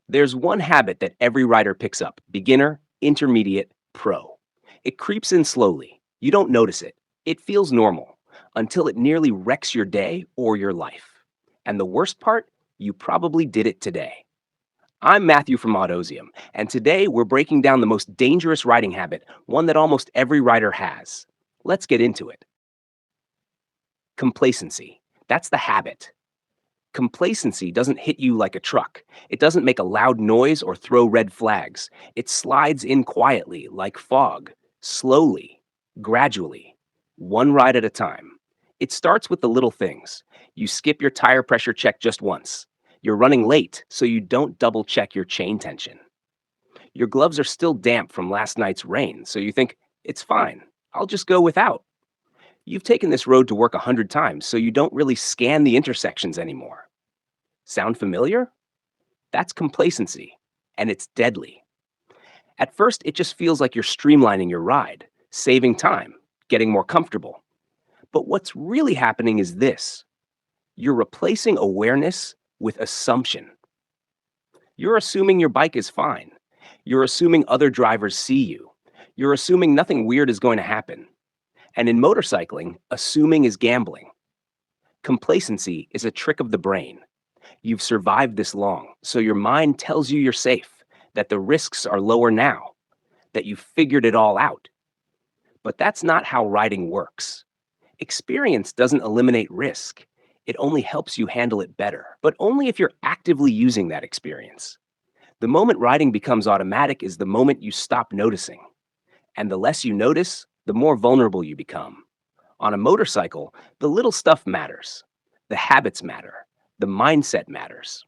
There's one habit that every rider picks up: beginner, intermediate, pro. It creeps in slowly. You don't notice it. It feels normal until it nearly wrecks your day or your life. And the worst part, you probably did it today. I'm Matthew from Autozium, and today we're breaking down the most dangerous riding habit, one that almost every rider has. Let's get into it. Complacency. That's the habit. Complacency doesn't hit you like a truck. It doesn't make a loud noise or throw red flags. It slides in quietly, like fog, slowly, gradually, one ride at a time. It starts with the little things. You skip your tire pressure check just once. You're running late, so you don't double check your chain tension. Your gloves are still damp from last night's rain, so you think, it's fine. I'll just go without. You've taken this road to work 100 times, so you don't really scan the intersections anymore. Sound familiar? That's complacency, and it's deadly. At first, it just feels like you're streamlining your ride, saving time, getting more comfortable. But what's really happening is this: you're replacing awareness with assumption. You're assuming your bike is fine. You're assuming other drivers see you. You're assuming nothing weird is going to happen. And in motorcycling, assuming is gambling. Complacency is a trick of the brain. You've survived this long, so your mind tells you you're safe, that the risks are lower now, that you've figured it all out. But that's not how riding works. Experience doesn't eliminate risk. It only helps you handle it better, but only if you're actively using that experience. The moment riding becomes automatic is the moment you stop noticing. And the less you notice, the more vulnerable you become. On a motorcycle, the little stuff matters. The habits matter. The mindset matters.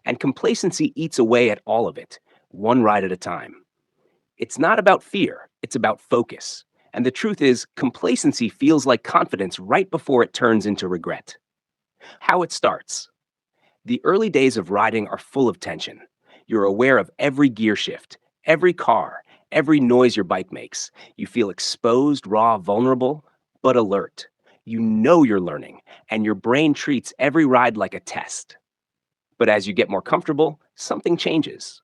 And complacency eats away at all of it, one ride at a time. It's not about fear, it's about focus. And the truth is, complacency feels like confidence right before it turns into regret. How it starts. The early days of riding are full of tension. You're aware of every gear shift, every car, every noise your bike makes. You feel exposed, raw, vulnerable, but alert. You know you're learning, and your brain treats every ride like a test. But as you get more comfortable, something changes.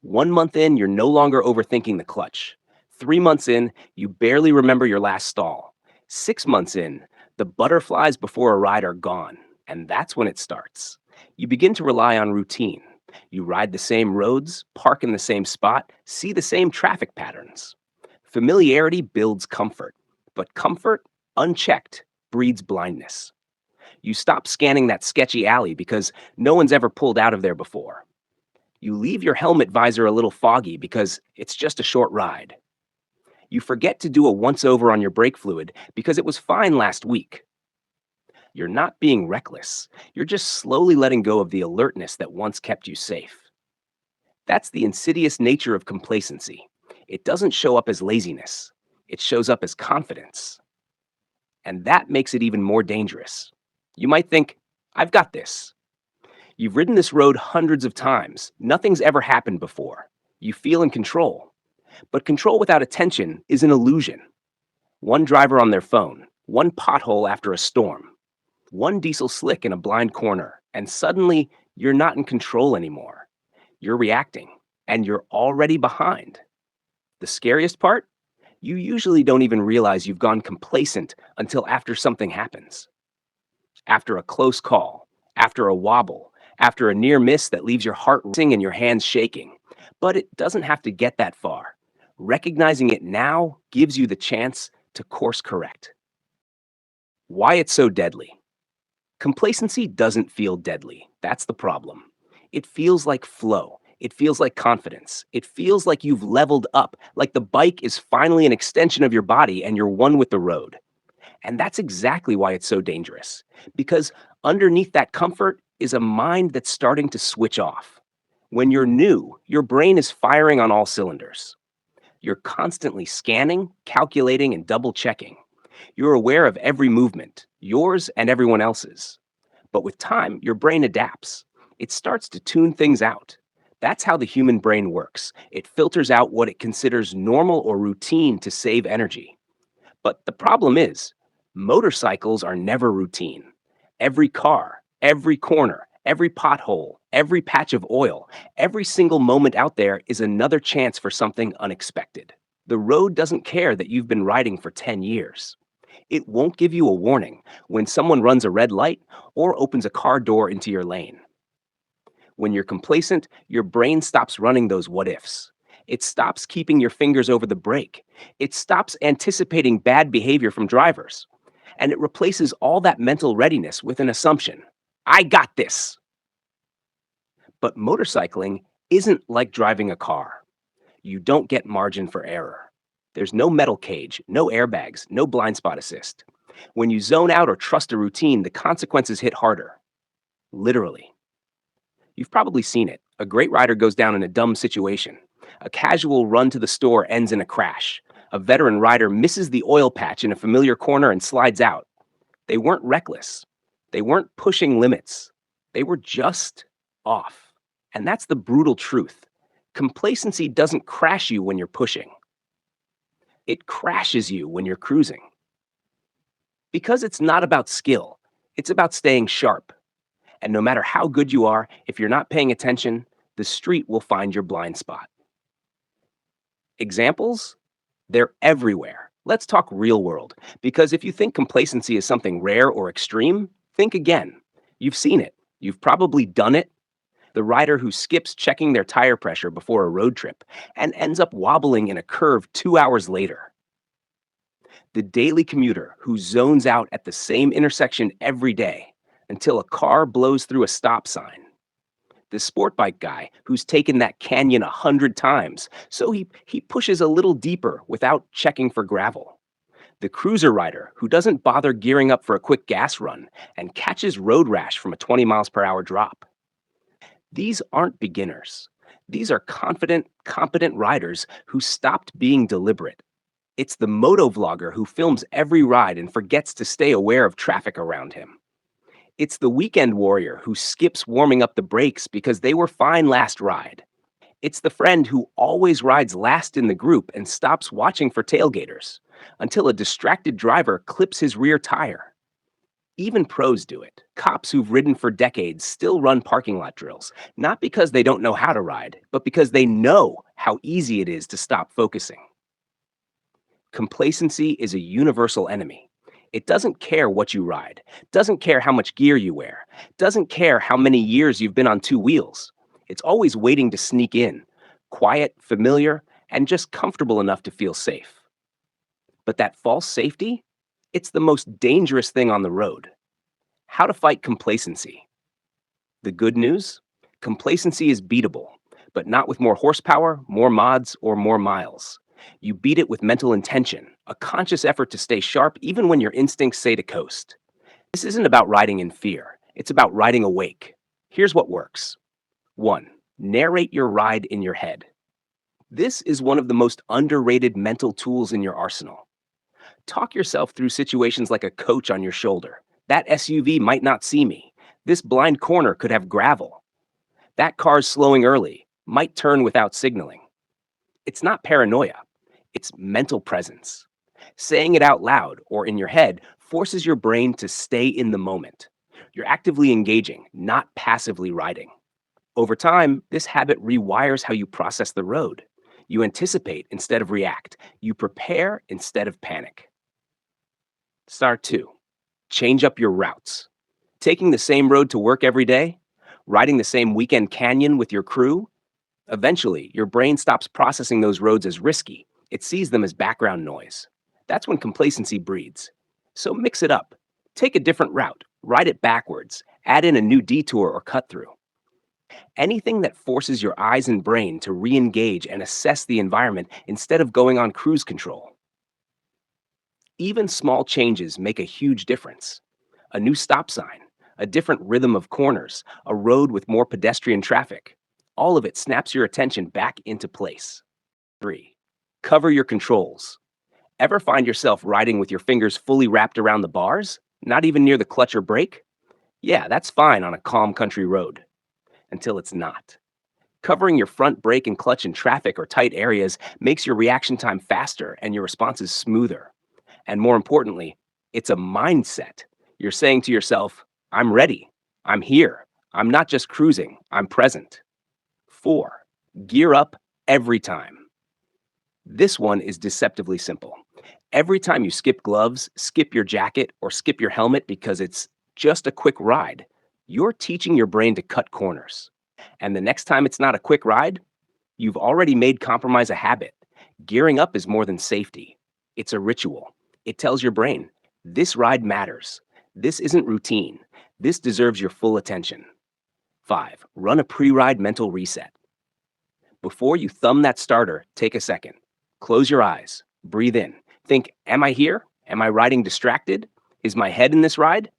1 month in, you're no longer overthinking the clutch. 3 months in, you barely remember your last stall. 6 months in, the butterflies before a ride are gone, and that's when it starts. You begin to rely on routine. You ride the same roads, park in the same spot, see the same traffic patterns. Familiarity builds comfort, but comfort, unchecked, breeds blindness. You stop scanning that sketchy alley because no one's ever pulled out of there before. You leave your helmet visor a little foggy because it's just a short ride. You forget to do a once over on your brake fluid because it was fine last week. You're not being reckless. You're just slowly letting go of the alertness that once kept you safe. That's the insidious nature of complacency. It doesn't show up as laziness. It shows up as confidence. And that makes it even more dangerous. You might think, I've got this. You've ridden this road hundreds of times. Nothing's ever happened before. You feel in control. But control without attention is an illusion. One driver on their phone, one pothole after a storm, one diesel slick in a blind corner, and suddenly you're not in control anymore. You're reacting, and you're already behind. The scariest part? You usually don't even realize you've gone complacent until after something happens. After a close call, after a wobble, after a near miss that leaves your heart racing and your hands shaking. But it doesn't have to get that far. Recognizing it now gives you the chance to course correct. Why it's so deadly. Complacency doesn't feel deadly. That's the problem. It feels like flow. It feels like confidence. It feels like you've leveled up, like the bike is finally an extension of your body and you're one with the road. And that's exactly why it's so dangerous. Because underneath that comfort is a mind that's starting to switch off. When you're new, your brain is firing on all cylinders. You're constantly scanning, calculating, and double checking. You're aware of every movement, yours and everyone else's. But with time, your brain adapts. It starts to tune things out. That's how the human brain works. It filters out what it considers normal or routine to save energy. But the problem is, motorcycles are never routine. Every car, every corner, every pothole, Every patch of oil, every single moment out there is another chance for something unexpected. The road doesn't care that you've been riding for 10 years. It won't give you a warning when someone runs a red light or opens a car door into your lane. When you're complacent, your brain stops running those what ifs. It stops keeping your fingers over the brake. It stops anticipating bad behavior from drivers. And it replaces all that mental readiness with an assumption: I got this. But motorcycling isn't like driving a car. You don't get margin for error. There's no metal cage, no airbags, no blind spot assist. When you zone out or trust a routine, the consequences hit harder. Literally. You've probably seen it. A great rider goes down in a dumb situation. A casual run to the store ends in a crash. A veteran rider misses the oil patch in a familiar corner and slides out. They weren't reckless. They weren't pushing limits. They were just off. And that's the brutal truth. Complacency doesn't crash you when you're pushing. It crashes you when you're cruising. Because it's not about skill, it's about staying sharp. And no matter how good you are, if you're not paying attention, the street will find your blind spot. Examples? They're everywhere. Let's talk real world, because if you think complacency is something rare or extreme, think again. You've seen it. You've probably done it. The rider who skips checking their tire pressure before a road trip and ends up wobbling in a curve 2 hours later. The daily commuter who zones out at the same intersection every day until a car blows through a stop sign. The sport bike guy who's taken that canyon 100 times, so he pushes a little deeper without checking for gravel. The cruiser rider who doesn't bother gearing up for a quick gas run and catches road rash from a 20 miles per hour drop. These aren't beginners. These are confident, competent riders who stopped being deliberate. It's the moto vlogger who films every ride and forgets to stay aware of traffic around him. It's the weekend warrior who skips warming up the brakes because they were fine last ride. It's the friend who always rides last in the group and stops watching for tailgaters until a distracted driver clips his rear tire. Even pros do it. Cops who've ridden for decades still run parking lot drills, not because they don't know how to ride, but because they know how easy it is to stop focusing. Complacency is a universal enemy. It doesn't care what you ride, doesn't care how much gear you wear, doesn't care how many years you've been on two wheels. It's always waiting to sneak in, quiet, familiar, and just comfortable enough to feel safe. But that false safety, it's the most dangerous thing on the road. How to fight complacency. The good news? Complacency is beatable, but not with more horsepower, more mods, or more miles. You beat it with mental intention, a conscious effort to stay sharp even when your instincts say to coast. This isn't about riding in fear, it's about riding awake. Here's what works. 1. Narrate your ride in your head. This is one of the most underrated mental tools in your arsenal. Talk yourself through situations like a coach on your shoulder. That SUV might not see me. This blind corner could have gravel. That car's slowing early, might turn without signaling. It's not paranoia, it's mental presence. Saying it out loud or in your head forces your brain to stay in the moment. You're actively engaging, not passively riding. Over time, this habit rewires how you process the road. You anticipate instead of react. You prepare instead of panic. Star 2. Change up your routes. Taking the same road to work every day? Riding the same weekend canyon with your crew? Eventually, your brain stops processing those roads as risky. It sees them as background noise. That's when complacency breeds. So mix it up. Take a different route, ride it backwards, add in a new detour or cut through. Anything that forces your eyes and brain to re engage and assess the environment instead of going on cruise control. Even small changes make a huge difference. A new stop sign, a different rhythm of corners, a road with more pedestrian traffic. All of it snaps your attention back into place. 3. Cover your controls. Ever find yourself riding with your fingers fully wrapped around the bars? Not even near the clutch or brake? Yeah, that's fine on a calm country road. Until it's not. Covering your front brake and clutch in traffic or tight areas makes your reaction time faster and your responses smoother. And more importantly, it's a mindset. You're saying to yourself, I'm ready, I'm here, I'm not just cruising, I'm present. 4. Gear up every time. This one is deceptively simple. Every time you skip gloves, skip your jacket, or skip your helmet because it's just a quick ride, you're teaching your brain to cut corners. And the next time it's not a quick ride, you've already made compromise a habit. Gearing up is more than safety, it's a ritual. It tells your brain, this ride matters. This isn't routine. This deserves your full attention. 5. Run a pre ride mental reset. Before you thumb that starter, take a second. Close your eyes. Breathe in. Think, am I here? Am I riding distracted? Is my head in this ride?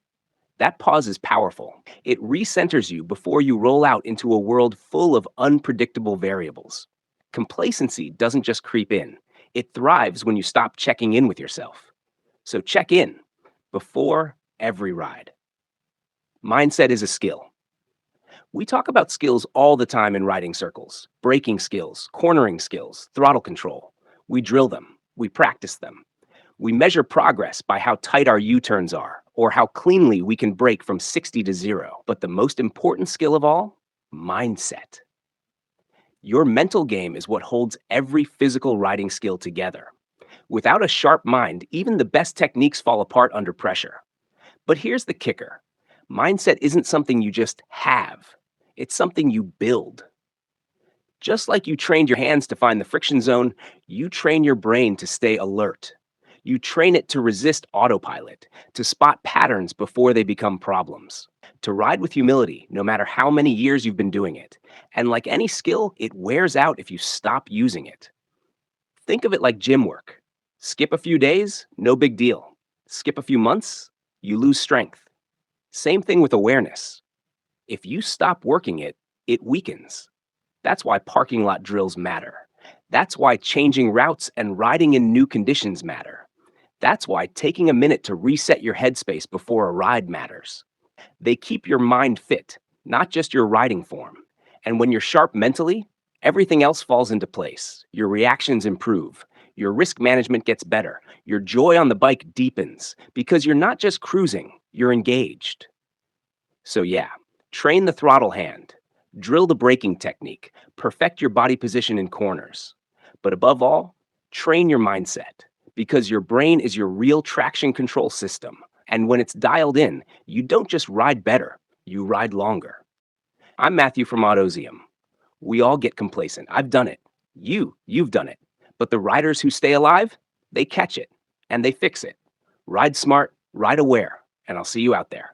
That pause is powerful. It recenters you before you roll out into a world full of unpredictable variables. Complacency doesn't just creep in, it thrives when you stop checking in with yourself. So check in before every ride. Mindset is a skill. We talk about skills all the time in riding circles: braking skills, cornering skills, throttle control. We drill them, we practice them. We measure progress by how tight our U turns are, or how cleanly we can brake from 60 to 0. But the most important skill of all? Mindset. Your mental game is what holds every physical riding skill together. Without a sharp mind, even the best techniques fall apart under pressure. But here's the kicker: mindset isn't something you just have, it's something you build. Just like you trained your hands to find the friction zone, you train your brain to stay alert. You train it to resist autopilot, to spot patterns before they become problems, to ride with humility no matter how many years you've been doing it. And like any skill, it wears out if you stop using it. Think of it like gym work. Skip a few days, no big deal. Skip a few months, you lose strength. Same thing with awareness. If you stop working it, it weakens. That's why parking lot drills matter. That's why changing routes and riding in new conditions matter. That's why taking a minute to reset your headspace before a ride matters. They keep your mind fit, not just your riding form. And when you're sharp mentally, everything else falls into place. Your reactions improve. Your risk management gets better. Your joy on the bike deepens because you're not just cruising, you're engaged. So, yeah, train the throttle hand, drill the braking technique, perfect your body position in corners. But above all, train your mindset because your brain is your real traction control system. And when it's dialed in, you don't just ride better, you ride longer. I'm Matthew from Autozium. We all get complacent. I've done it. You've done it. But the riders who stay alive, they catch it and they fix it. Ride smart, ride aware, and I'll see you out there.